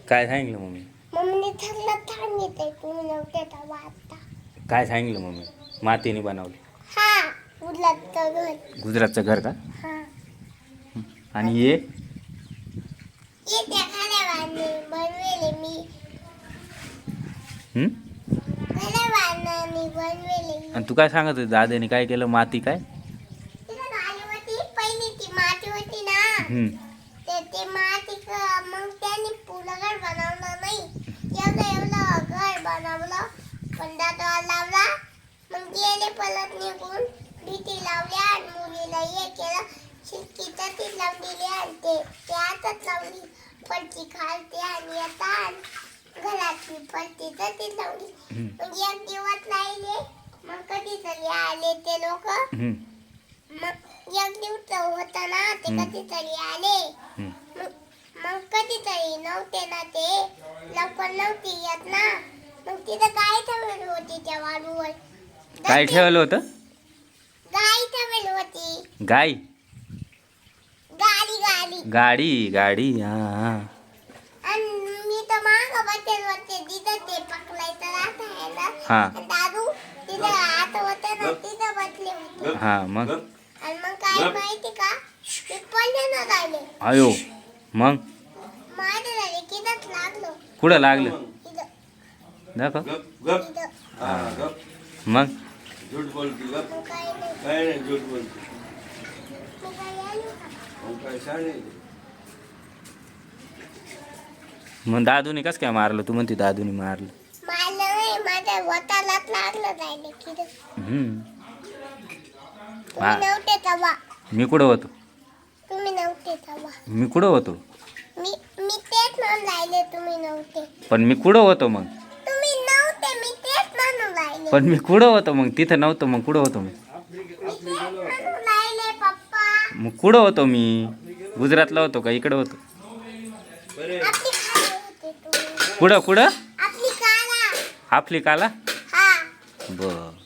काय सांगितलं मम्मी? मम्मीने ठरलं सांगितलंय तुम्ही नव्हते तेव्हा आता. काय सांगितलं मम्मी? मातीने बनवलं. हा गुजरातचं घर. गुजरातचं घर का? हा आणि ये ये त्या घरावाने बनवेले मी. घरावाने बनवेले. आणि तू काय सांगत होती दादाने काय केलं? माती काय? तिला गाडी होती पहिली ती माती होती ना. ते माती मग त्यांनी पुढं घर बनवलं नाही. एवढं घर बनवलं पण दादा लावला. मग गेले पलट निघून भीती लावल्या आणि मुलीला हे केलं शिलकीचं ती लावून दिली आणि ते हातात लावली पलटी खालते आणि येतात घरातली पलटीचं ती लावली. मग एक दिवस राहिले मग कधीतरी आले ते लोक. मग एक दिवस होता ना ते कधीतरी आले. मग कधीतरी नव्हते ना ते लवकर नव्हती येत ना. मग तिथं गाय ठेवली होती त्या वाळूवर. काय ठेवलं होतं? गाय ठेवली होती. गाय? गाडी गाडी गाडी गाडी हा हा. आणि मी तर मागं बसेल होते तिथं ते पकडायचं राहत आहे ना. हा. दादू तिथं आत होते ना तिथं बसले होते. हा मग? आणि मग काय माहिती का ते पडले ना राहिले. अयो मग? माझे झाले किती लागलो. कुठं लागलं? इथं दाखव. इथं. मग? झूठ बोलती का? मग काय नाही. काय नाही झूठ बोलती. मग काय आलो का? मग काय शाळे? मग दादूने कसं काय मारलं? तू म्हणते दादूने मारलं. मारलं नाही माझ्या वतालाच लागलं राहिले किती. तुम्ही नव्हते तेव्हा. मी कुठं होतो? तुम्ही नव्हते तेव्हा. मी कुठं होतो? मी तेच म्हणून राहिले तुम्ही नव्हते. पण मी कुठं होतो मग? तुम्ही नव्हते मी तेच म्हणून राहिले. पण मी कुठं होतो मग? तिथं नव्हतं मग कुठं होतो मी? मी तेच म्हणून राहिले पप्पा. मग कुठं होतो मी? गुजरातला होतो का इकडं होतो? आपली खाली होते तुम्ही. कुठं कुठं? आपली काला. आफ्रिकाला? हा बर.